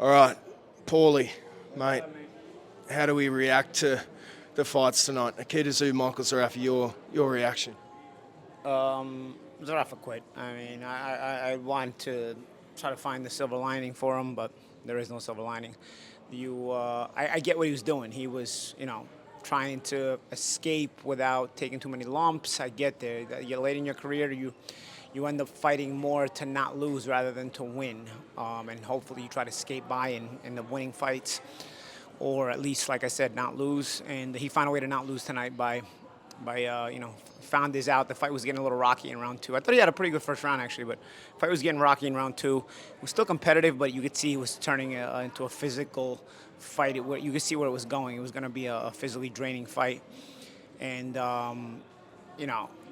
All right, Paulie, mate, how do we react to the fights tonight? Nikita Tszyu, Michael Zerafa, your reaction? Zerafa quit. I mean, I want to try to find the silver lining for him, but there is no silver lining. I get what he was doing. He was, trying to escape without taking too many lumps. I get there. You're late in your career. You end up fighting more to not lose rather than to win, and hopefully you try to skate by in the winning fights, or at least, like I said, not lose. And he found a way to not lose tonight by found this out. The fight was getting a little rocky in round two. I thought he had a pretty good first round, actually, but the fight was getting rocky in round two. It was still competitive, but you could see he was turning into a physical fight. You could see where it was going. It was going to be a physically draining fight. And,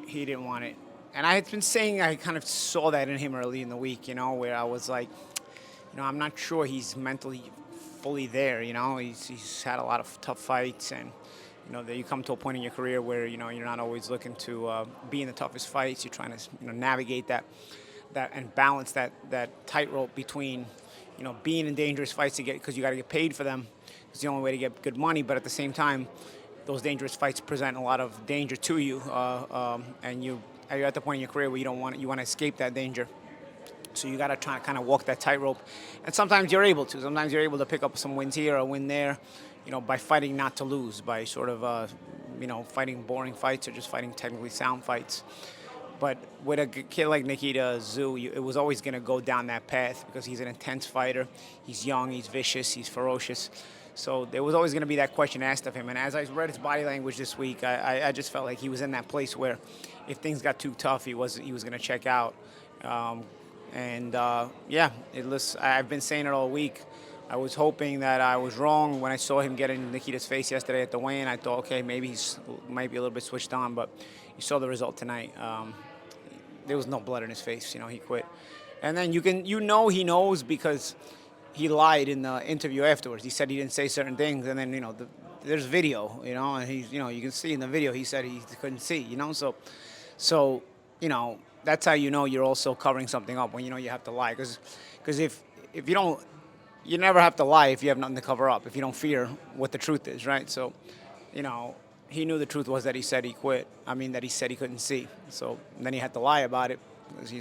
he didn't want it. And I had been saying I kind of saw that in him early in the week, where I was like, I'm not sure he's mentally fully there, He's had a lot of tough fights, and that you come to a point in your career where you're not always looking to be in the toughest fights. You're trying to navigate that and balance that tightrope between being in dangerous fights because you got to get paid for them. It's the only way to get good money. But at the same time, those dangerous fights present a lot of danger to you, and you're at the point in your career where you want to escape that danger. So you got to try to kind of walk that tightrope, and sometimes you're able to. Sometimes you're able to pick up some wins here or a win there, by fighting not to lose, by sort of, fighting boring fights or just fighting technically sound fights. But with a kid like Nikita Tszyu, it was always going to go down that path because he's an intense fighter. He's young, he's vicious, he's ferocious. So there was always going to be that question asked of him. And as I read his body language this week, I just felt like he was in that place where if things got too tough, he was going to check out. I've been saying it all week. I was hoping that I was wrong when I saw him get in Nikita's face yesterday at the weigh-in. I thought, okay, maybe might be a little bit switched on, but you saw the result tonight. There was no blood in his face. He quit. And then he knows because he lied in the interview afterwards. He said he didn't say certain things, and then there's video, and he's you can see in the video he said he couldn't see, so that's how you're also covering something up when you have to lie, because if you don't. You never have to lie if you have nothing to cover up, if you don't fear what the truth is, right? So, he knew the truth was that he said he quit. That he said he couldn't see. So then he had to lie about it.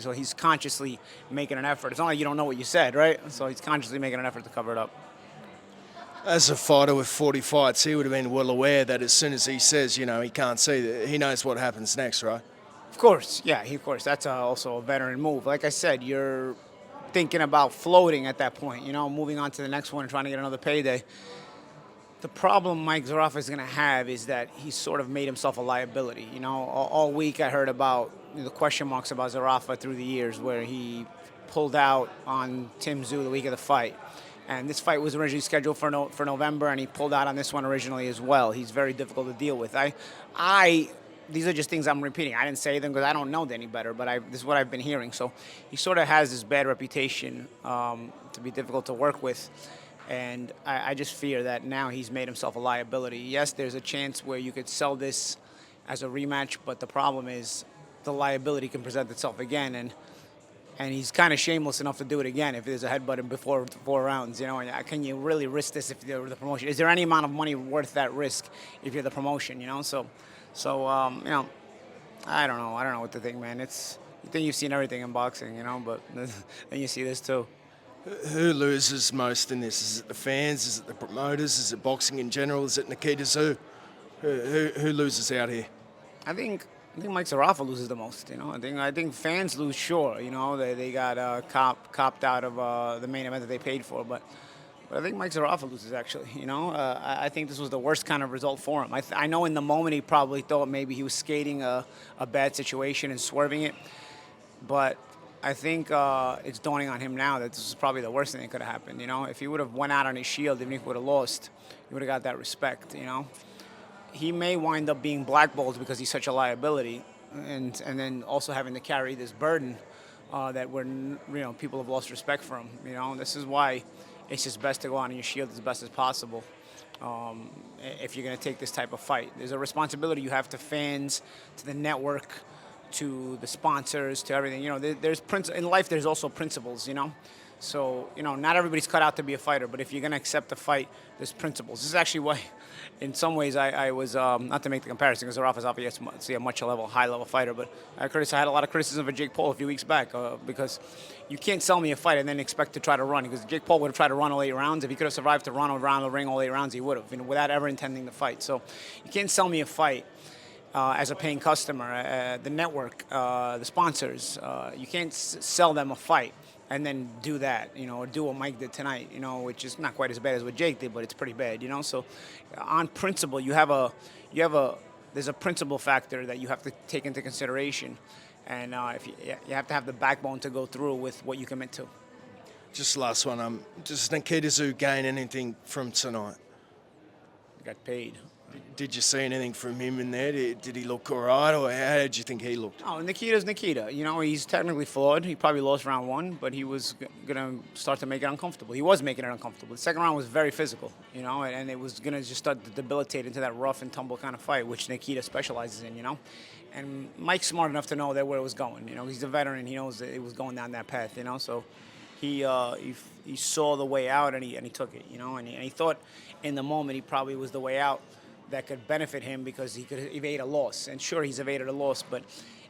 So he's consciously making an effort. It's not like you don't know what you said, right? So he's consciously making an effort to cover it up. As a fighter with 40 fights, he would have been well aware that as soon as he says, he can't see, he knows what happens next, right? Of course, yeah, of course. That's also a veteran move. Like I said, you're thinking about floating at that point, moving on to the next one and trying to get another payday. The problem Mike Zerafa is going to have is that he's sort of made himself a liability. All week I heard about the question marks about Zerafa through the years, where he pulled out on Tim Tszyu the week of the fight. And this fight was originally scheduled for November, and he pulled out on this one originally as well. He's very difficult to deal with. These are just things I'm repeating. I didn't say them because I don't know any better, but this is what I've been hearing. So he sort of has this bad reputation to be difficult to work with, and I just fear that now he's made himself a liability. Yes, there's a chance where you could sell this as a rematch, but the problem is the liability can present itself again, and he's kind of shameless enough to do it again if there's a headbutt before 4 rounds. And can you really risk this if you're the promotion? Is there any amount of money worth that risk if you're the promotion? So, I don't know. I don't know what to think, man. You think you've seen everything in boxing, but then you see this too. Who loses most in this? Is it the fans? Is it the promoters? Is it boxing in general? Is it Nikita Tszyu? Who loses out here? I think Mike Zerafa loses the most. I think fans lose. Sure, they got copped out of the main event that they paid for, but I think Mike Zerafa loses, actually. I think this was the worst kind of result for him. I know in the moment he probably thought maybe he was skating a bad situation and swerving it, but I think it's dawning on him now that this is probably the worst thing that could have happened. If he would have went out on his shield, even if he would have lost, he would have got that respect. He may wind up being blackballed because he's such a liability, and then also having to carry this burden that people have lost respect for him. This is why it's just best to go on your shield as best as possible if you're going to take this type of fight. There's a responsibility you have to fans, to the network, to the sponsors, to everything. There's in life. There's also principles. So, not everybody's cut out to be a fighter, but if you're going to accept a fight, there's principles. This is actually why, in some ways, I was, not to make the comparison, because Zerafa's obviously a much high-level fighter, but I had a lot of criticism of Jake Paul a few weeks back because you can't sell me a fight and then expect to try to run, because Jake Paul would have tried to run all 8 rounds. If he could have survived to run around the ring all 8 rounds, he would have, without ever intending to fight. So you can't sell me a fight. As a paying customer, the network, the sponsors, you can't sell them a fight and then do that, or do what Mike did tonight, which is not quite as bad as what Jake did, but it's pretty bad, So, on principle, there's a principle factor that you have to take into consideration, and if you have to have the backbone to go through with what you commit to. Just last one. Does Nikita Tszyu gain anything from tonight? Got paid. Did you see anything from him in there? Did he look all right, or how did you think he looked? Oh, Nikita's Nikita. He's technically flawed. He probably lost round 1, but he was going to start to make it uncomfortable. He was making it uncomfortable. The second round was very physical, and it was going to just start to debilitate into that rough and tumble kind of fight, which Nikita specializes in, And Mike's smart enough to know that where it was going. He's a veteran. He knows that it was going down that path, So he saw the way out, and he took it, And he thought in the moment he probably was the way out that could benefit him because he could evade a loss. And sure, he's evaded a loss, but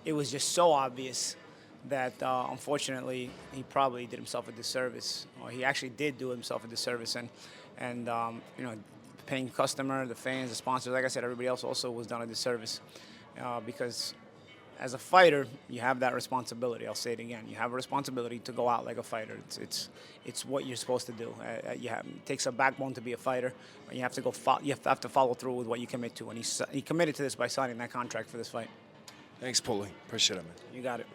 it was just so obvious that, unfortunately, he probably did himself a disservice. Or he actually did do himself a disservice. And the paying customer, the fans, the sponsors, like I said, everybody else also was done a disservice. Because as a fighter, you have that responsibility. I'll say it again. You have a responsibility to go out like a fighter. It's what you're supposed to do. It takes a backbone to be a fighter. You have to follow through with what you commit to. And he committed to this by signing that contract for this fight. Thanks, Paulie. Appreciate it, man. You got it.